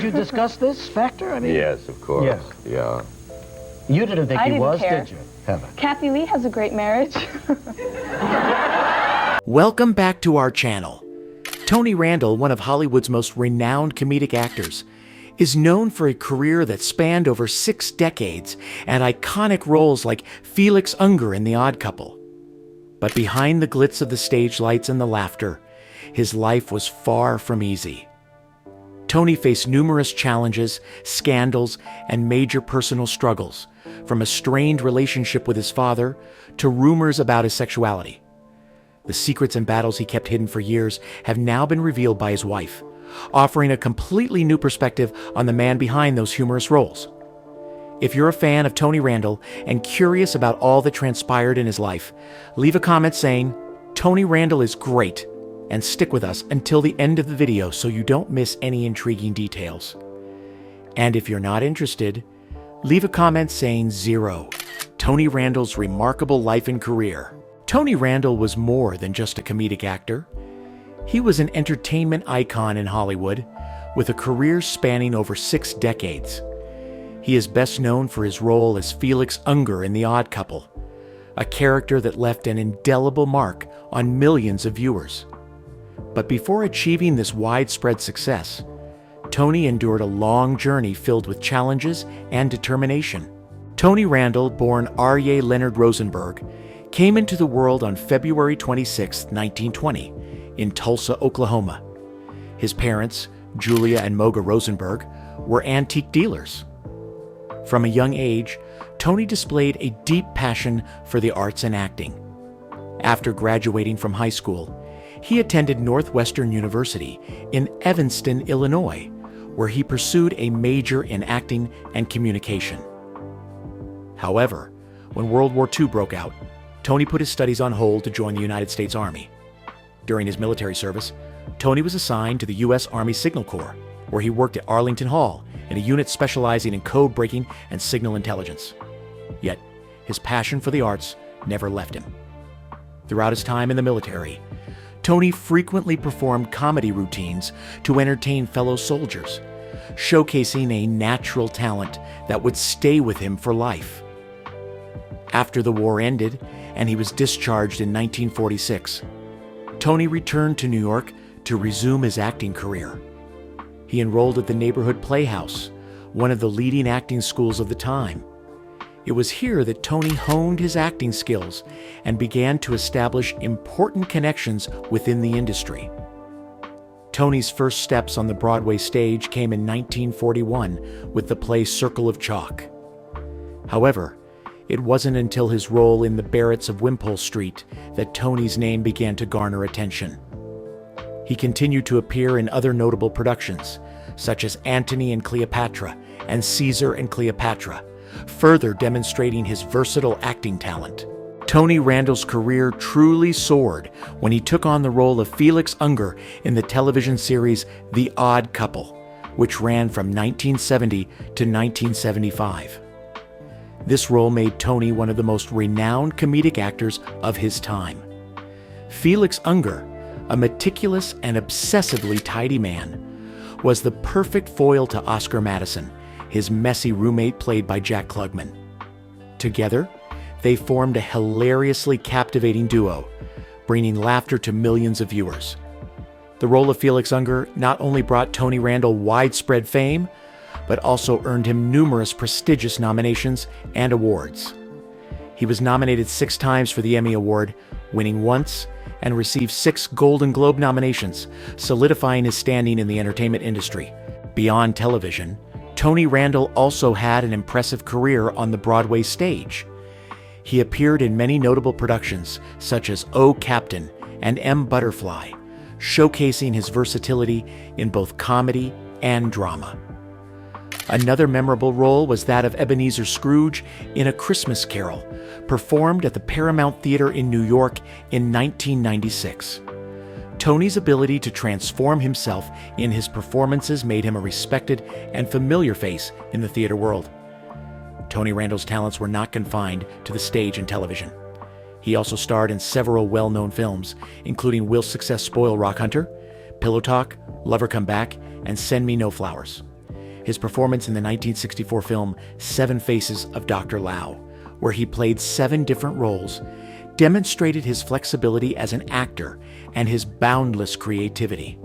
Did you discuss this factor? I mean, Yes, of course. Yes. Yeah. You didn't think I he didn't was, care. did you, Heather? Kathy Lee has a great marriage. Welcome back to our channel. Tony Randall, one of Hollywood's most renowned comedic actors, is known for a career that spanned over 6 decades and iconic roles like Felix Unger in The Odd Couple. But behind the glitz of the stage lights and the laughter, his life was far from easy. Tony faced numerous challenges, scandals, and major personal struggles, from a strained relationship with his father to rumors about his sexuality. The secrets and battles he kept hidden for years have now been revealed by his wife, offering a completely new perspective on the man behind those humorous roles. If you're a fan of Tony Randall and curious about all that transpired in his life, leave a comment saying, "Tony Randall is great," and stick with us until the end of the video so you don't miss any intriguing details. And if you're not interested, leave a comment saying 0. Tony Randall's remarkable life and career. Tony Randall was more than just a comedic actor. He was an entertainment icon in Hollywood, with a career spanning over 6 decades. He is best known for his role as Felix Unger in The Odd Couple, a character that left an indelible mark on millions of viewers. But before achieving this widespread success, Tony endured a long journey filled with challenges and determination. Tony Randall, born Aryeh Leonard Rosenberg, came into the world on February 26, 1920, in Tulsa, Oklahoma. His parents, Julia and Moga Rosenberg, were antique dealers. From a young age, Tony displayed a deep passion for the arts and acting. After graduating from high school, he attended Northwestern University in Evanston, Illinois, where he pursued a major in acting and communication. However, when World War II broke out, Tony put his studies on hold to join the United States Army. During his military service, Tony was assigned to the U.S. Army Signal Corps, where he worked at Arlington Hall in a unit specializing in code breaking and signal intelligence. Yet, his passion for the arts never left him. Throughout his time in the military, Tony frequently performed comedy routines to entertain fellow soldiers, showcasing a natural talent that would stay with him for life. After the war ended and he was discharged in 1946, Tony returned to New York to resume his acting career. He enrolled at the Neighborhood Playhouse, one of the leading acting schools of the time. It was here that Tony honed his acting skills and began to establish important connections within the industry. Tony's first steps on the Broadway stage came in 1941 with the play Circle of Chalk. However, it wasn't until his role in The Barretts of Wimpole Street that Tony's name began to garner attention. He continued to appear in other notable productions, such as Antony and Cleopatra and Caesar and Cleopatra, further demonstrating his versatile acting talent. Tony Randall's career truly soared when he took on the role of Felix Unger in the television series The Odd Couple, which ran from 1970 to 1975. This role made Tony one of the most renowned comedic actors of his time. Felix Unger, a meticulous and obsessively tidy man, was the perfect foil to Oscar Madison, his messy roommate played by Jack Klugman. Together, they formed a hilariously captivating duo, bringing laughter to millions of viewers. The role of Felix Unger not only brought Tony Randall widespread fame, but also earned him numerous prestigious nominations and awards. He was nominated 6 times for the Emmy Award, winning once, and received 6 Golden Globe nominations, solidifying his standing in the entertainment industry. Beyond television, Tony Randall also had an impressive career on the Broadway stage. He appeared in many notable productions, such as Oh, Captain and M. Butterfly, showcasing his versatility in both comedy and drama. Another memorable role was that of Ebenezer Scrooge in A Christmas Carol, performed at the Paramount Theater in New York in 1996. Tony's ability to transform himself in his performances made him a respected and familiar face in the theater world. Tony Randall's talents were not confined to the stage and television. He also starred in several well-known films, including Will Success Spoil Rock Hunter, Pillow Talk, Lover Come Back, and Send Me No Flowers. His performance in the 1964 film Seven Faces of Dr. Lao, where he played 7 different roles, demonstrated his flexibility as an actor and his boundless creativity.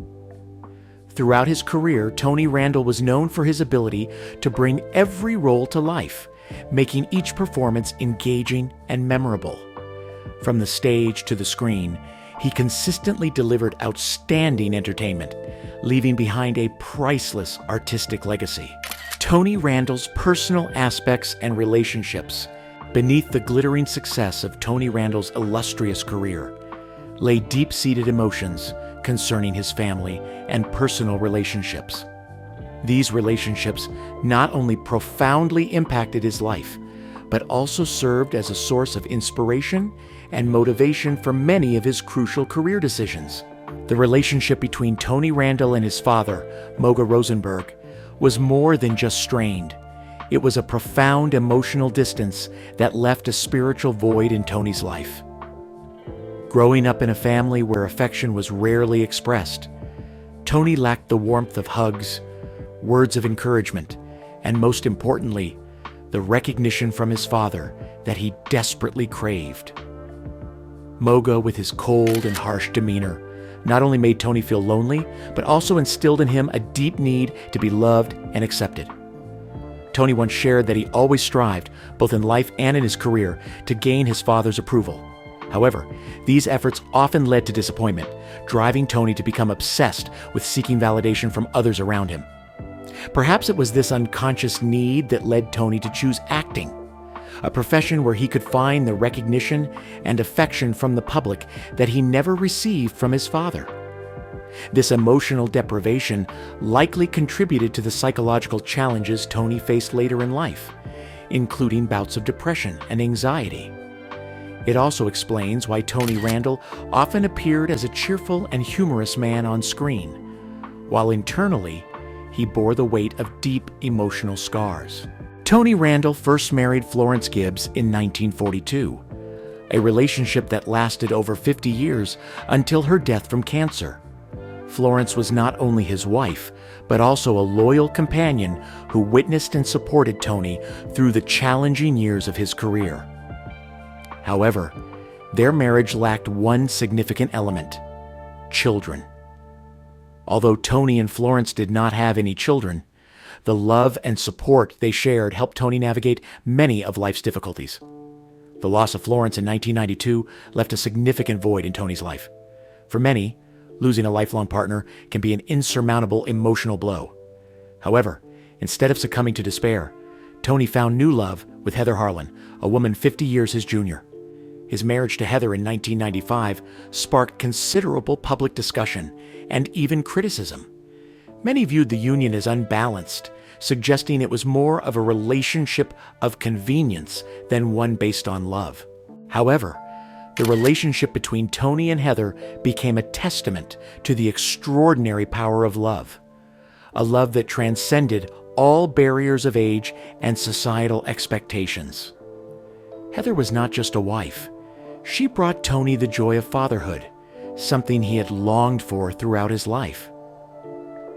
Throughout his career, Tony Randall was known for his ability to bring every role to life, making each performance engaging and memorable. From the stage to the screen, he consistently delivered outstanding entertainment, leaving behind a priceless artistic legacy. Tony Randall's personal aspects and relationships, beneath the glittering success of Tony Randall's illustrious career, lay deep-seated emotions concerning his family and personal relationships. These relationships not only profoundly impacted his life, but also served as a source of inspiration and motivation for many of his crucial career decisions. The relationship between Tony Randall and his father, Moga Rosenberg, was more than just strained. It was a profound emotional distance that left a spiritual void in Tony's life. Growing up in a family where affection was rarely expressed, Tony lacked the warmth of hugs, words of encouragement, and most importantly, the recognition from his father that he desperately craved. Moga, with his cold and harsh demeanor, not only made Tony feel lonely, but also instilled in him a deep need to be loved and accepted. Tony once shared that he always strived, both in life and in his career, to gain his father's approval. However, these efforts often led to disappointment, driving Tony to become obsessed with seeking validation from others around him. Perhaps it was this unconscious need that led Tony to choose acting, a profession where he could find the recognition and affection from the public that he never received from his father. This emotional deprivation likely contributed to the psychological challenges Tony faced later in life, including bouts of depression and anxiety. It also explains why Tony Randall often appeared as a cheerful and humorous man on screen, while internally, he bore the weight of deep emotional scars. Tony Randall first married Florence Gibbs in 1942, a relationship that lasted over 50 years until her death from cancer. Florence was not only his wife, but also a loyal companion who witnessed and supported Tony through the challenging years of his career. However, their marriage lacked one significant element: children. Although Tony and Florence did not have any children, the love and support they shared helped Tony navigate many of life's difficulties. The loss of Florence in 1992 left a significant void in Tony's life. For many, losing a lifelong partner can be an insurmountable emotional blow. However, instead of succumbing to despair, Tony found new love with Heather Harlan, a woman 50 years his junior. His marriage to Heather in 1995 sparked considerable public discussion and even criticism. Many viewed the union as unbalanced, suggesting it was more of a relationship of convenience than one based on love. However, the relationship between Tony and Heather became a testament to the extraordinary power of love, a love that transcended all barriers of age and societal expectations. Heather was not just a wife. She brought Tony the joy of fatherhood, something he had longed for throughout his life.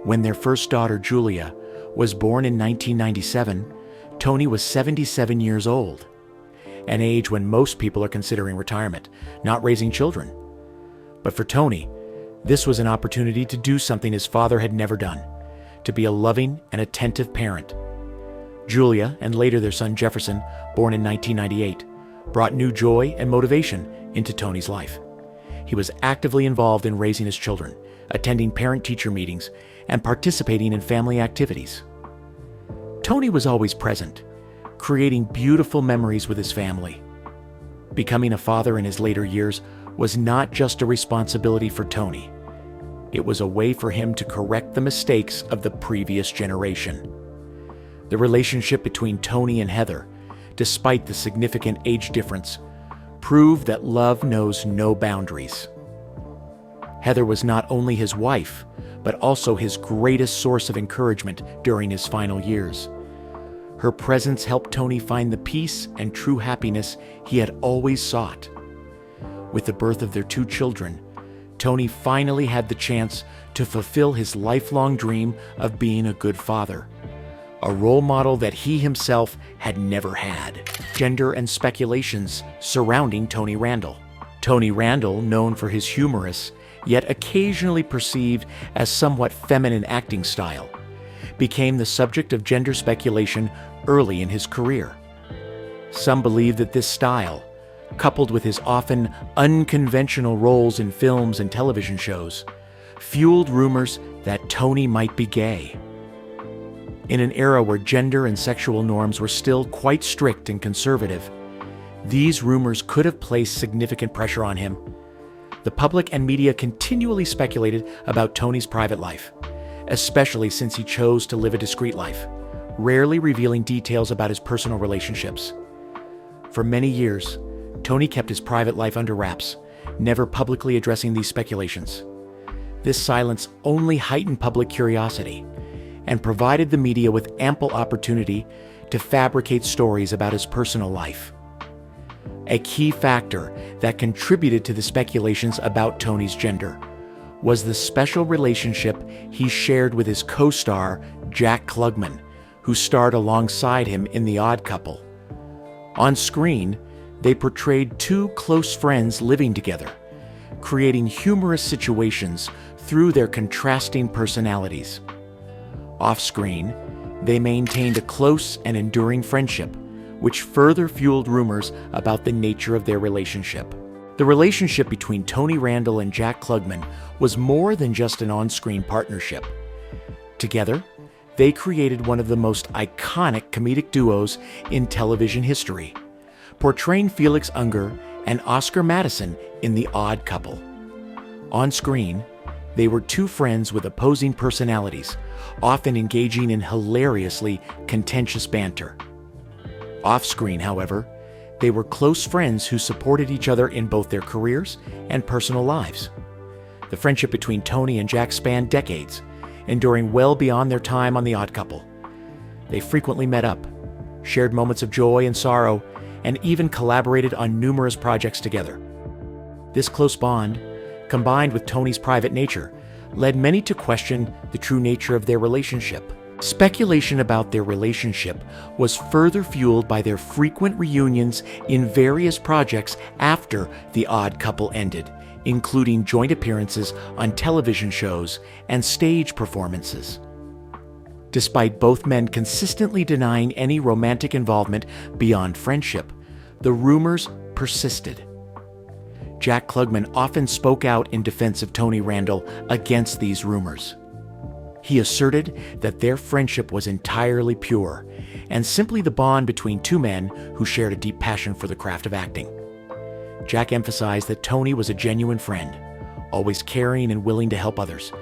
When their first daughter, Julia, was born in 1997, Tony was 77 years old, an age when most people are considering retirement, not raising children. But for Tony, this was an opportunity to do something his father had never done, to be a loving and attentive parent. Julia, and later their son Jefferson, born in 1998, brought new joy and motivation into Tony's life. He was actively involved in raising his children, attending parent-teacher meetings, and participating in family activities. Tony was always present, creating beautiful memories with his family. Becoming a father in his later years was not just a responsibility for Tony. It was a way for him to correct the mistakes of the previous generation. The relationship between Tony and Heather, despite the significant age difference, proved that love knows no boundaries. Heather was not only his wife, but also his greatest source of encouragement during his final years. Her presence helped Tony find the peace and true happiness he had always sought. With the birth of their 2 children, Tony finally had the chance to fulfill his lifelong dream of being a good father, a role model that he himself had never had. Gender and speculations surrounding Tony Randall. Tony Randall, known for his humorous, yet occasionally perceived as somewhat feminine acting style, became the subject of gender speculation early in his career. Some believe that this style, coupled with his often unconventional roles in films and television shows, fueled rumors that Tony might be gay. In an era where gender and sexual norms were still quite strict and conservative, these rumors could have placed significant pressure on him. The public and media continually speculated about Tony's private life, especially since he chose to live a discreet life, rarely revealing details about his personal relationships. For many years, Tony kept his private life under wraps, never publicly addressing these speculations. This silence only heightened public curiosity and provided the media with ample opportunity to fabricate stories about his personal life. A key factor that contributed to the speculations about Tony's gender was the special relationship he shared with his co-star, Jack Klugman, who starred alongside him in The Odd Couple. On screen, they portrayed two close friends living together, creating humorous situations through their contrasting personalities. Off-screen, they maintained a close and enduring friendship, which further fueled rumors about the nature of their relationship. The relationship between Tony Randall and Jack Klugman was more than just an on-screen partnership. Together, they created one of the most iconic comedic duos in television history, portraying Felix Unger and Oscar Madison in The Odd Couple. On screen, they were two friends with opposing personalities, often engaging in hilariously contentious banter. Off-screen, however, they were close friends who supported each other in both their careers and personal lives. The friendship between Tony and Jack spanned decades, enduring well beyond their time on The Odd Couple. They frequently met up, shared moments of joy and sorrow, and even collaborated on numerous projects together. This close bond, combined with Tony's private nature, led many to question the true nature of their relationship. Speculation about their relationship was further fueled by their frequent reunions in various projects after The Odd Couple ended, including joint appearances on television shows and stage performances. Despite both men consistently denying any romantic involvement beyond friendship, the rumors persisted. Jack Klugman often spoke out in defense of Tony Randall against these rumors. He asserted that their friendship was entirely pure and simply the bond between two men who shared a deep passion for the craft of acting. Jack emphasized that Tony was a genuine friend, always caring and willing to help others,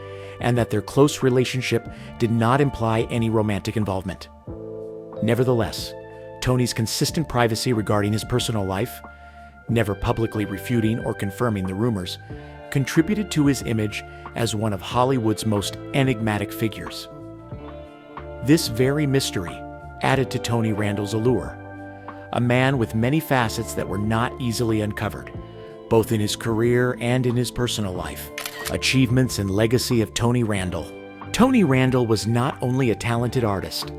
and that their close relationship did not imply any romantic involvement. Nevertheless, Tony's consistent privacy regarding his personal life, never publicly refuting or confirming the rumors, contributed to his image as one of Hollywood's most enigmatic figures. This very mystery added to Tony Randall's allure, a man with many facets that were not easily uncovered, both in his career and in his personal life. Achievements and legacy of Tony Randall. Tony Randall was not only a talented artist,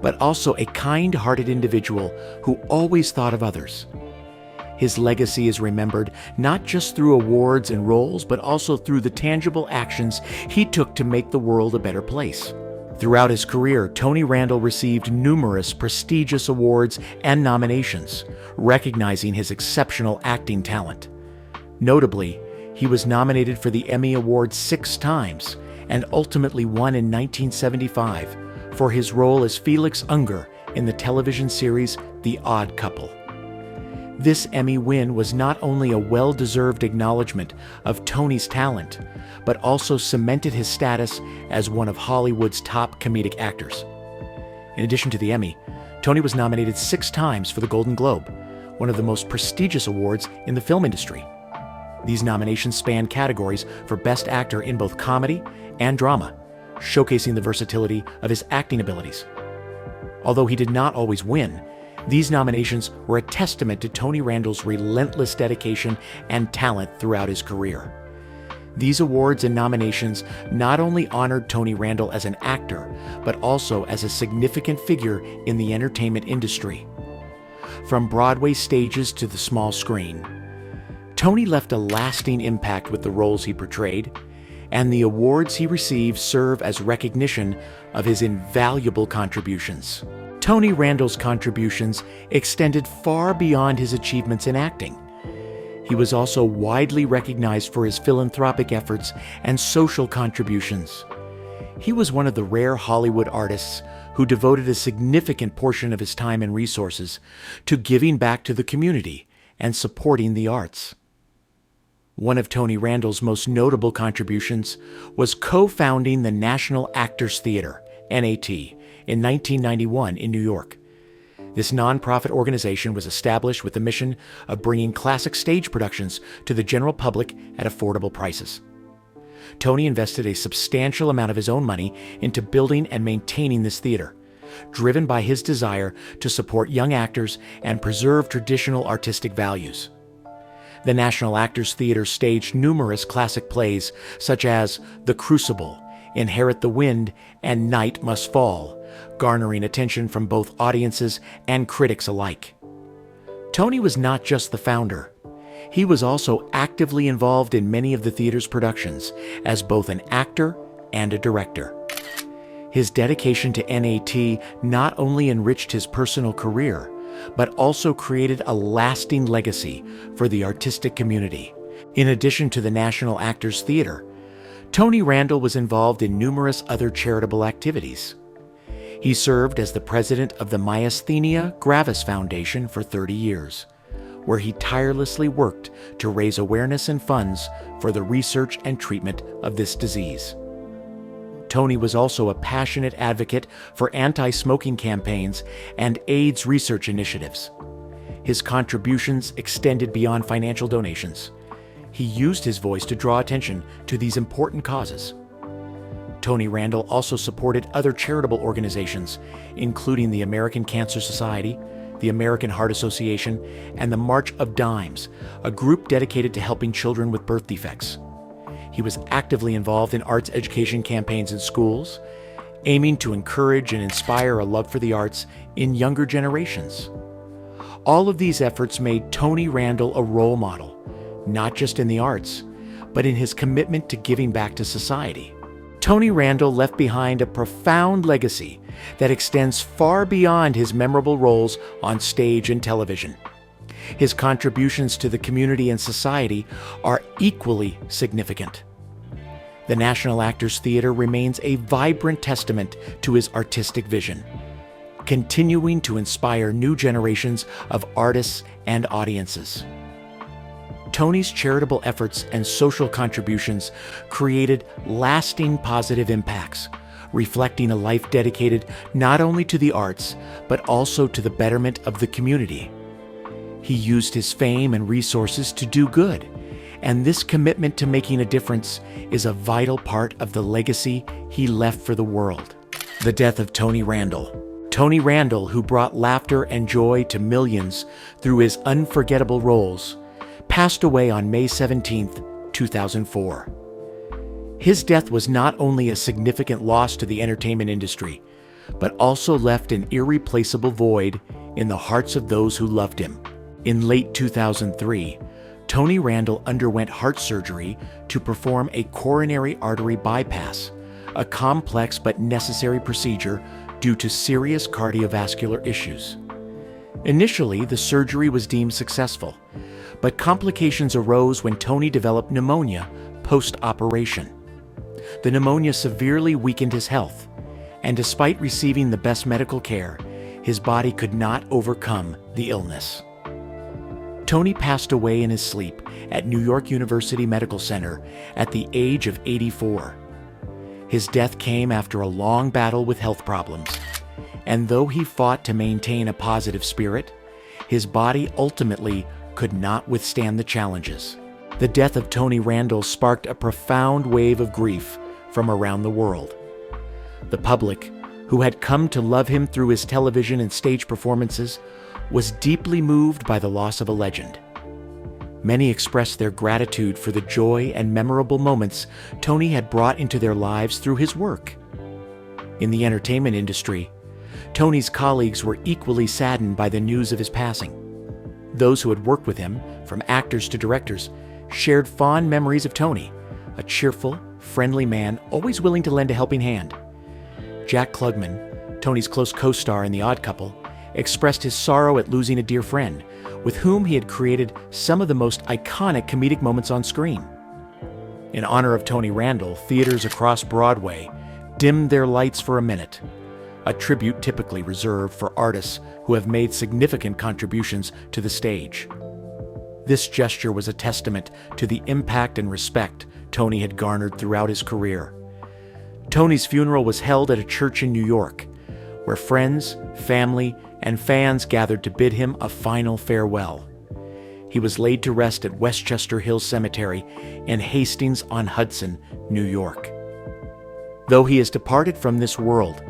but also a kind-hearted individual who always thought of others. His legacy is remembered not just through awards and roles, but also through the tangible actions he took to make the world a better place. Throughout his career, Tony Randall received numerous prestigious awards and nominations, recognizing his exceptional acting talent. Notably, he was nominated for the Emmy Award 6 times and ultimately won in 1975 for his role as Felix Unger in the television series The Odd Couple. This Emmy win was not only a well-deserved acknowledgement of Tony's talent, but also cemented his status as one of Hollywood's top comedic actors. In addition to the Emmy, Tony was nominated 6 times for the Golden Globe, one of the most prestigious awards in the film industry. These nominations spanned categories for Best Actor in both comedy and drama, showcasing the versatility of his acting abilities. Although he did not always win, these nominations were a testament to Tony Randall's relentless dedication and talent throughout his career. These awards and nominations not only honored Tony Randall as an actor, but also as a significant figure in the entertainment industry. From Broadway stages to the small screen, Tony left a lasting impact with the roles he portrayed, and the awards he received serve as recognition of his invaluable contributions. Tony Randall's contributions extended far beyond his achievements in acting. He was also widely recognized for his philanthropic efforts and social contributions. He was one of the rare Hollywood artists who devoted a significant portion of his time and resources to giving back to the community and supporting the arts. One of Tony Randall's most notable contributions was co-founding the National Actors Theater, NAT, in 1991 in New York. This nonprofit organization was established with the mission of bringing classic stage productions to the general public at affordable prices. Tony invested a substantial amount of his own money into building and maintaining this theater, driven by his desire to support young actors and preserve traditional artistic values. The National Actors Theater staged numerous classic plays such as The Crucible, Inherit the Wind, and Night Must Fall, garnering attention from both audiences and critics alike. Tony was not just the founder. He was also actively involved in many of the theater's productions as both an actor and a director. His dedication to NAT not only enriched his personal career, but also created a lasting legacy for the artistic community. In addition to the National Actors Theater, Tony Randall was involved in numerous other charitable activities. He served as the president of the Myasthenia Gravis Foundation for 30 years, where he tirelessly worked to raise awareness and funds for the research and treatment of this disease. Tony was also a passionate advocate for anti-smoking campaigns and AIDS research initiatives. His contributions extended beyond financial donations. He used his voice to draw attention to these important causes. Tony Randall also supported other charitable organizations, including the American Cancer Society, the American Heart Association, and the March of Dimes, a group dedicated to helping children with birth defects. He was actively involved in arts education campaigns in schools, aiming to encourage and inspire a love for the arts in younger generations. All of these efforts made Tony Randall a role model, not just in the arts, but in his commitment to giving back to society. Tony Randall left behind a profound legacy that extends far beyond his memorable roles on stage and television. His contributions to the community and society are equally significant. The National Actors Theater remains a vibrant testament to his artistic vision, continuing to inspire new generations of artists and audiences. Tony's charitable efforts and social contributions created lasting positive impacts, reflecting a life dedicated not only to the arts, but also to the betterment of the community. He used his fame and resources to do good, and this commitment to making a difference is a vital part of the legacy he left for the world. The death of Tony Randall. Tony Randall, who brought laughter and joy to millions through his unforgettable roles, passed away on May 17, 2004. His death was not only a significant loss to the entertainment industry, but also left an irreplaceable void in the hearts of those who loved him. In late 2003, Tony Randall underwent heart surgery to perform a coronary artery bypass, a complex but necessary procedure due to serious cardiovascular issues. Initially, the surgery was deemed successful, but complications arose when Tony developed pneumonia post-operation. The pneumonia severely weakened his health, and despite receiving the best medical care, his body could not overcome the illness. Tony passed away in his sleep at New York University Medical Center at the age of 84. His death came after a long battle with health problems, and though he fought to maintain a positive spirit, his body ultimately could not withstand the challenges. The death of Tony Randall sparked a profound wave of grief from around the world. The public, who had come to love him through his television and stage performances, was deeply moved by the loss of a legend. Many expressed their gratitude for the joy and memorable moments Tony had brought into their lives through his work. In the entertainment industry, Tony's colleagues were equally saddened by the news of his passing. Those who had worked with him, from actors to directors, shared fond memories of Tony, a cheerful, friendly man always willing to lend a helping hand. Jack Klugman, Tony's close co-star in The Odd Couple, expressed his sorrow at losing a dear friend, with whom he had created some of the most iconic comedic moments on screen. In honor of Tony Randall, theaters across Broadway dimmed their lights for a minute, a tribute typically reserved for artists who have made significant contributions to the stage. This gesture was a testament to the impact and respect Tony had garnered throughout his career. Tony's funeral was held at a church in New York, where friends, family, and fans gathered to bid him a final farewell. He was laid to rest at Westchester Hills Cemetery in Hastings-on-Hudson, New York. Though he has departed from this world,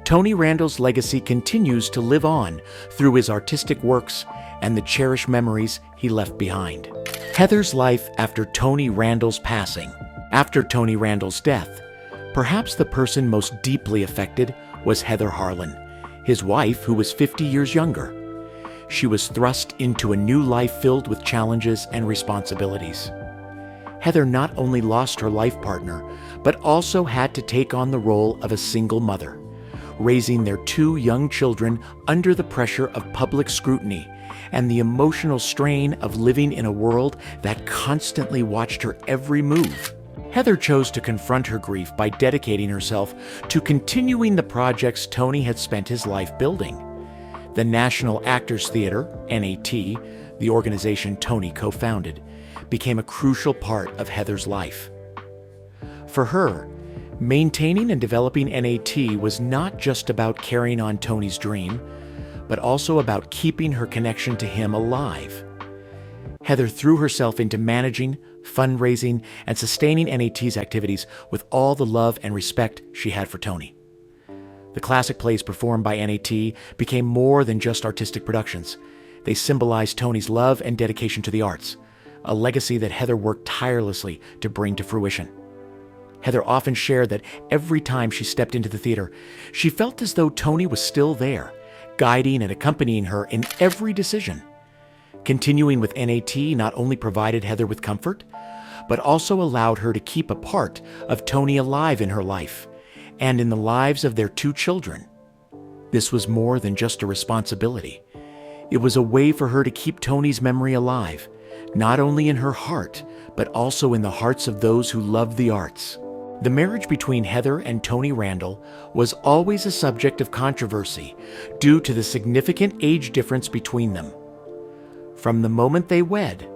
Tony Randall's legacy continues to live on through his artistic works and the cherished memories he left behind. Heather's life after Tony Randall's passing. After Tony Randall's death, perhaps the person most deeply affected was Heather Harlan, his wife, who was 50 years younger. She was thrust into a new life filled with challenges and responsibilities. Heather not only lost her life partner, but also had to take on the role of a single mother, raising their two young children under the pressure of public scrutiny and the emotional strain of living in a world that constantly watched her every move. Heather chose to confront her grief by dedicating herself to continuing the projects Tony had spent his life building. The National Actors Theater, NAT, the organization Tony co-founded, became a crucial part of Heather's life. For her, maintaining and developing NAT was not just about carrying on Tony's dream, but also about keeping her connection to him alive. Heather threw herself into managing, fundraising, and sustaining NAT's activities with all the love and respect she had for Tony. The classic plays performed by NAT became more than just artistic productions. They symbolized Tony's love and dedication to the arts, a legacy that Heather worked tirelessly to bring to fruition. Heather often shared that every time she stepped into the theater, she felt as though Tony was still there, guiding and accompanying her in every decision. Continuing with NAT not only provided Heather with comfort, but also allowed her to keep a part of Tony alive in her life and in the lives of their two children. This was more than just a responsibility. It was a way for her to keep Tony's memory alive, not only in her heart, but also in the hearts of those who loved the arts. The marriage between Heather and Tony Randall was always a subject of controversy due to the significant age difference between them. From the moment they wed,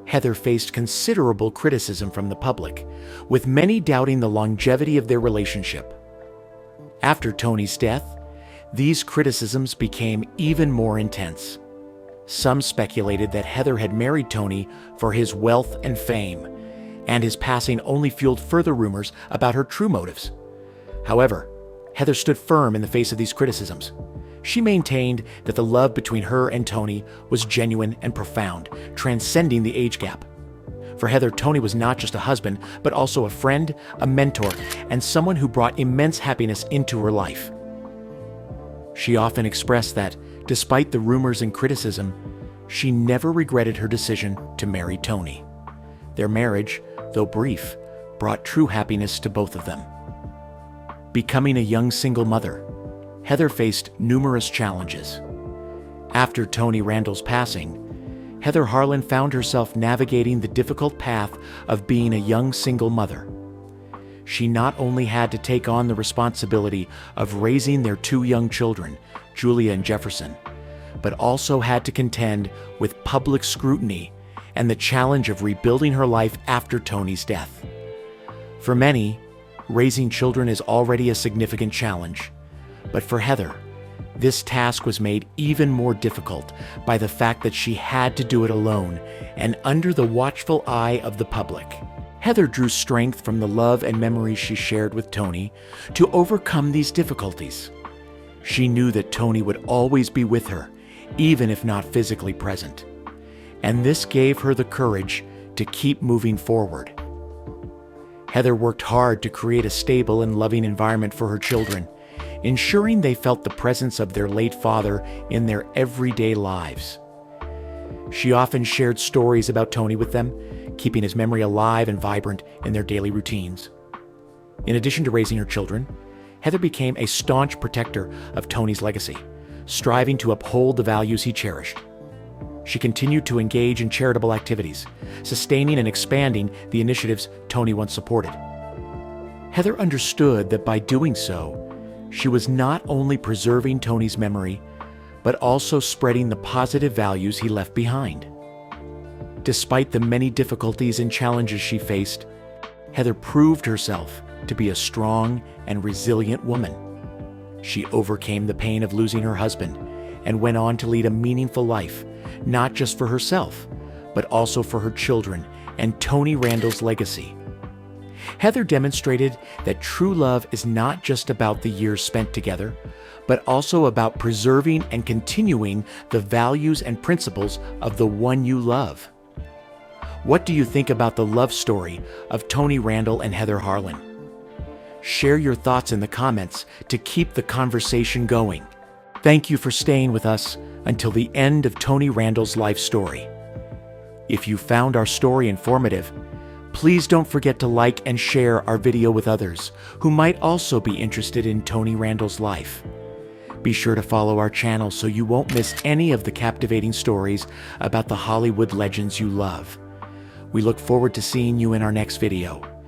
Heather faced considerable criticism from the public, with many doubting the longevity of their relationship. After Tony's death, these criticisms became even more intense. Some speculated that Heather had married Tony for his wealth and fame, and his passing only fueled further rumors about her true motives. However, Heather stood firm in the face of these criticisms. She maintained that the love between her and Tony was genuine and profound, transcending the age gap. For Heather, Tony was not just a husband, but also a friend, a mentor, and someone who brought immense happiness into her life. She often expressed that, despite the rumors and criticism, she never regretted her decision to marry Tony. Their marriage, though brief, brought true happiness to both of them. Becoming a young single mother, Heather faced numerous challenges. After Tony Randall's passing, Heather Harlan found herself navigating the difficult path of being a young single mother. She not only had to take on the responsibility of raising their two young children, Julia and Jefferson, but also had to contend with public scrutiny and the challenge of rebuilding her life after Tony's death. For many, raising children is already a significant challenge, but for Heather, this task was made even more difficult by the fact that she had to do it alone and under the watchful eye of the public. Heather drew strength from the love and memories she shared with Tony to overcome these difficulties. She knew that Tony would always be with her, even if not physically present. and this gave her the courage to keep moving forward. Heather worked hard to create a stable and loving environment for her children, ensuring they felt the presence of their late father in their everyday lives. She often shared stories about Tony with them, keeping his memory alive and vibrant in their daily routines. In addition to raising her children, Heather became a staunch protector of Tony's legacy, striving to uphold the values he cherished. She continued to engage in charitable activities, sustaining and expanding the initiatives Tony once supported. Heather understood that by doing so, she was not only preserving Tony's memory, but also spreading the positive values he left behind. Despite the many difficulties and challenges she faced, Heather proved herself to be a strong and resilient woman. She overcame the pain of losing her husband and went on to lead a meaningful life, not just for herself, but also for her children and Tony Randall's legacy. Heather demonstrated that true love is not just about the years spent together, but also about preserving and continuing the values and principles of the one you love. What do you think about the love story of Tony Randall and Heather Harlan? Share your thoughts in the comments to keep the conversation going. Thank you for staying with us until the end of Tony Randall's life story. If you found our story informative, please don't forget to like and share our video with others who might also be interested in Tony Randall's life. Be sure to follow our channel so you won't miss any of the captivating stories about the Hollywood legends you love. We look forward to seeing you in our next video.